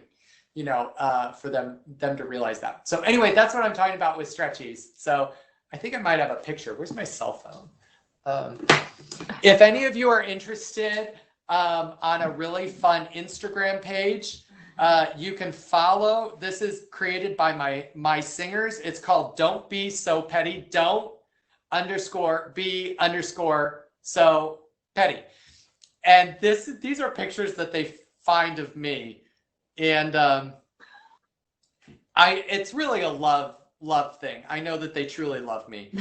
you know, for them to realize that. So anyway, that's what I'm talking about with stretchies. So I think I might have a picture. Where's my cell phone? If any of you are interested on a really fun Instagram page, you can follow. This is created by my singers. It's called Don't Be So Petty. Don't _be _so petty. And these are pictures that they find of me. And it's really a love thing. I know that they truly love me.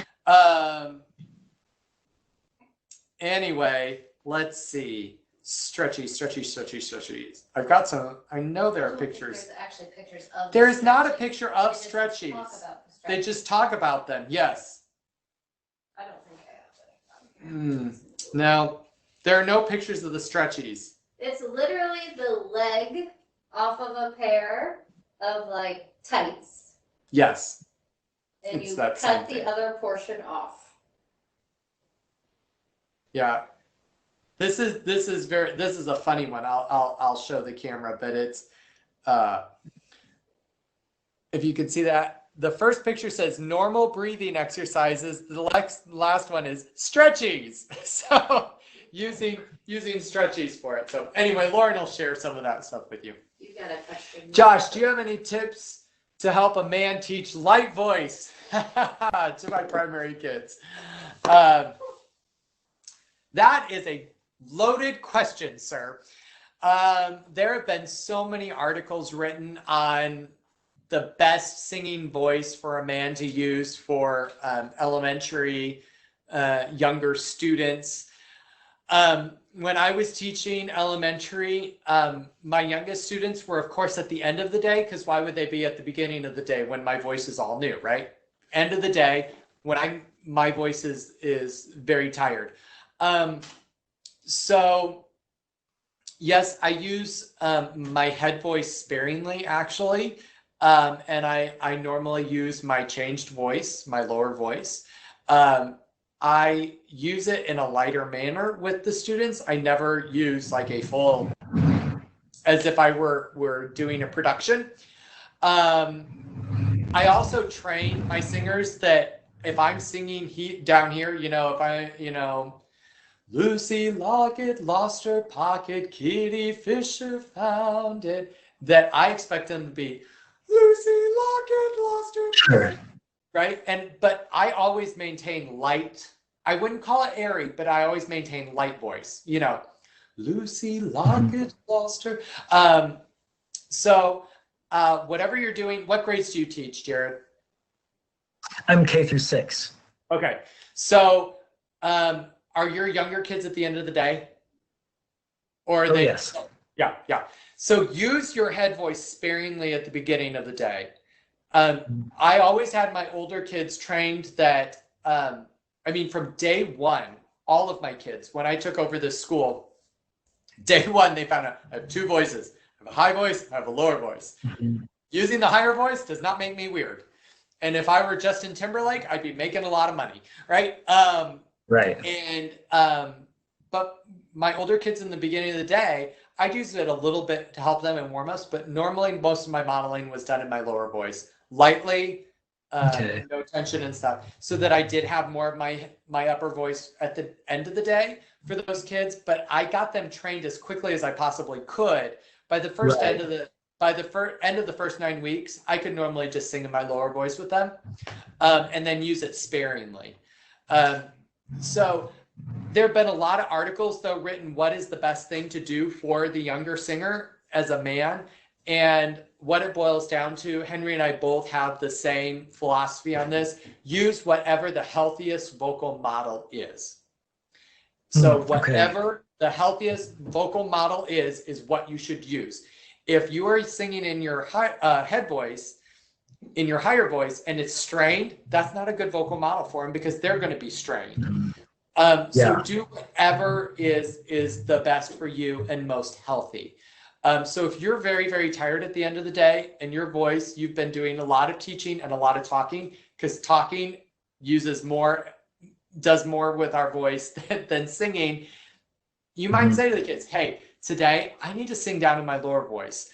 Anyway, let's see. Stretchies. I've got some. I know there are pictures. There's actually pictures of. There's not a Stretchies. picture of They just Stretchies. talk about the They Stretchies. just talk about them. Yes. I don't think I have it. No, there are no pictures of the Stretchies. It's literally the leg off of a pair of like tights, Yes. and It's you that same cut the thing. other portion off. Yeah. This is a funny one. I'll show the camera, but it's if you can see that, the first picture says normal breathing exercises. The last one is Stretchies. So using Stretchies for it. So anyway, Lauren will share some of that stuff with you. You've got a question. Josh, do you have any tips to help a man teach light voice to my primary kids? That is a loaded question, sir. There have been so many articles written on the best singing voice for a man to use for elementary, younger students. When I was teaching elementary, my youngest students were, of course, at the end of the day, because why would they be at the beginning of the day when my voice is all new, right? End of the day, when my voice is very tired. So yes, I use my head voice sparingly, actually. And I normally use my changed voice, my lower voice. I use it in a lighter manner with the students. I never use like a full, as if I were doing a production. I also train my singers that if I'm singing down here, Lucy Lockett lost her pocket, Kitty Fisher found it, that I expect them to be, Lucy Lockett lost her pocket. Right? But I always maintain light. I wouldn't call it airy, but I always maintain light voice. Lucy Lockett lost her. So whatever you're doing, what grades do you teach, Jared? I'm K through 6. Okay. So are your younger kids at the end of the day? Or are they? Yes. Yeah. So use your head voice sparingly at the beginning of the day. I always had my older kids trained that, from day one, all of my kids, when I took over this school, day one, they found out I have two voices. I have a high voice, I have a lower voice. Using the higher voice does not make me weird. And if I were Justin Timberlake, I'd be making a lot of money, right? Right. And, but my older kids in the beginning of the day, I'd use it a little bit to help them in warm-ups, but normally most of my modeling was done in my lower voice. Lightly, no tension and stuff, so that I did have more of my upper voice at the end of the day for those kids. But I got them trained as quickly as I possibly could. By the first end of the first 9 weeks, I could normally just sing in my lower voice with them, and then use it sparingly. So there have been a lot of articles though written, what is the best thing to do for the younger singer as a man? And what it boils down to, Henry and I both have the same philosophy on this. Use whatever the healthiest vocal model is. So whatever the healthiest vocal model is what you should use. If you are singing in your head voice, in your higher voice, and it's strained, that's not a good vocal model for them because they're going to be strained. So do whatever is the best for you and most healthy. So if you're very, very tired at the end of the day and your voice, you've been doing a lot of teaching and a lot of talking, because talking does more with our voice than singing, you might say to the kids, hey, today I need to sing down in my lower voice.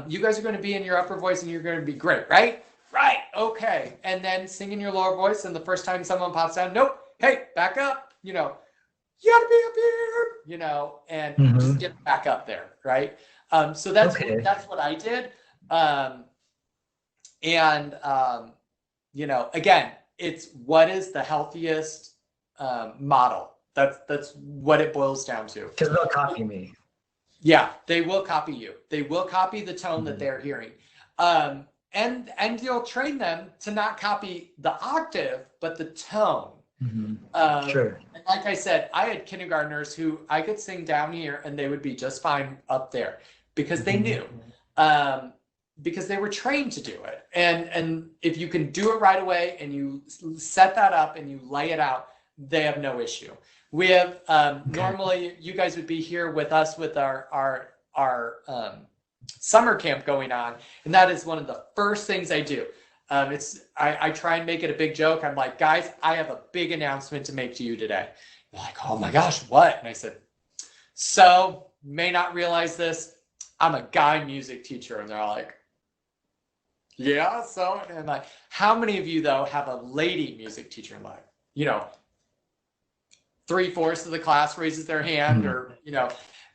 You guys are going to be in your upper voice and you're going to be great, right? Right. Okay. And then sing in your lower voice. And the first time someone pops down, nope. Hey, back up. You got to be up here, and just get back up there. Right. So that's what I did. Again, it's what is the healthiest model. That's what it boils down to. Because they'll copy me. Yeah, they will copy you. They will copy the tone that they're hearing. And you'll train them to not copy the octave, but the tone. Sure. And like I said, I had kindergartners who I could sing down here and they would be just fine up there because they knew, because they were trained to do it. And if you can do it right away and you set that up and you lay it out, they have no issue. We have normally you guys would be here with us with our summer camp going on, and that is one of the first things I do. I try and make it a big joke. I'm like, guys, I have a big announcement to make to you today. They're like, oh my gosh, what? And I said, so may not realize this, I'm a guy music teacher. And they're like, yeah, so, and I'm like, how many of you though have a lady music teacher? Like, you know, 3/4 of the class raises their hand, or, you know,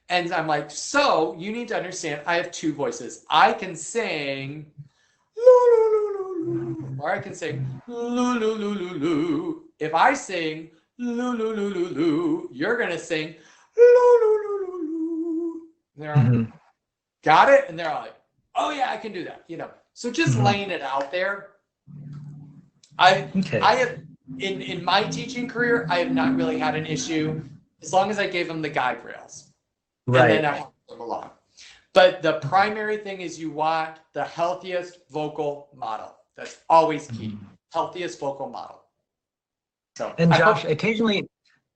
and I'm like, so you need to understand, I have two voices. I can sing, or I can sing, if I sing, you're going to sing, they're like, got it? And they're like, oh yeah, I can do that, you know. So just laying it out there. I have, in my teaching career, I have not really had an issue as long as I gave them the guide rails. Right. And then I help them along. But the primary thing is you want the healthiest vocal model. That's always key. Healthiest vocal model. So, and Josh, occasionally,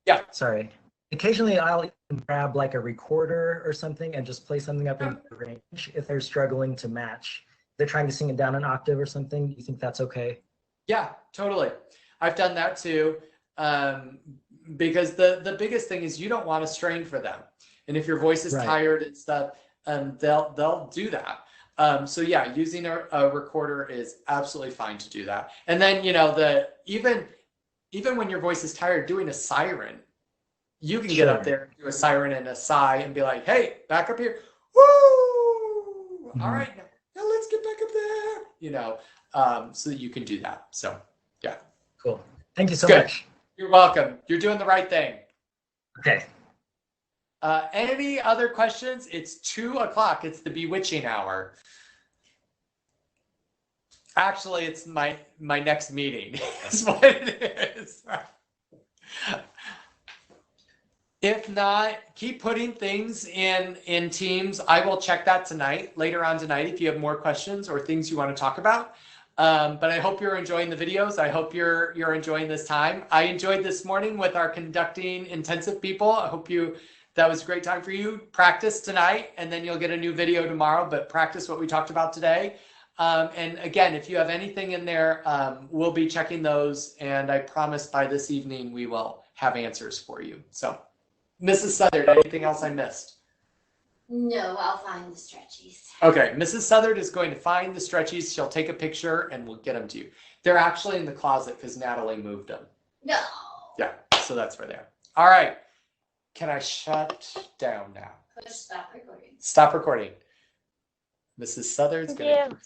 yeah. Sorry. Occasionally I'll grab like a recorder or something and just play something up in the range if they're struggling to match. They're trying to sing it down an octave or something. Do you think that's okay? Yeah, totally. I've done that too. Because the biggest thing is you don't want to strain for them. And if your voice is tired and stuff, they'll do that. So yeah, using a recorder is absolutely fine to do that. And then, you know, even when your voice is tired, doing a siren, you can get up there and do a siren and a sigh and be like, hey, back up here. Woo! All right, now let's get back up there. You know, so that you can do that. So yeah. Cool. Thank you so much. You're welcome. You're doing the right thing. Okay. Any other questions? It's 2:00. It's the bewitching hour. Actually, it's my next meeting. That's what it is. If not, keep putting things in Teams. I will check that later on tonight, if you have more questions or things you want to talk about. But I hope you're enjoying the videos. I hope you're enjoying this time. I enjoyed this morning with our conducting intensive people. I hope that was a great time for you. Practice tonight, and then you'll get a new video tomorrow, but practice what we talked about today. And again, if you have anything in there, we'll be checking those, and I promise by this evening we will have answers for you. So, Mrs. Southard, anything else I missed? No, I'll find the stretchies. Okay, Mrs. Southard is going to find the stretchies. She'll take a picture and we'll get them to you. They're actually in the closet because Natalie moved them. No. Yeah, so that's where they are. All right. Can I shut down now? Push stop recording. Stop recording. Mrs. Southard's going to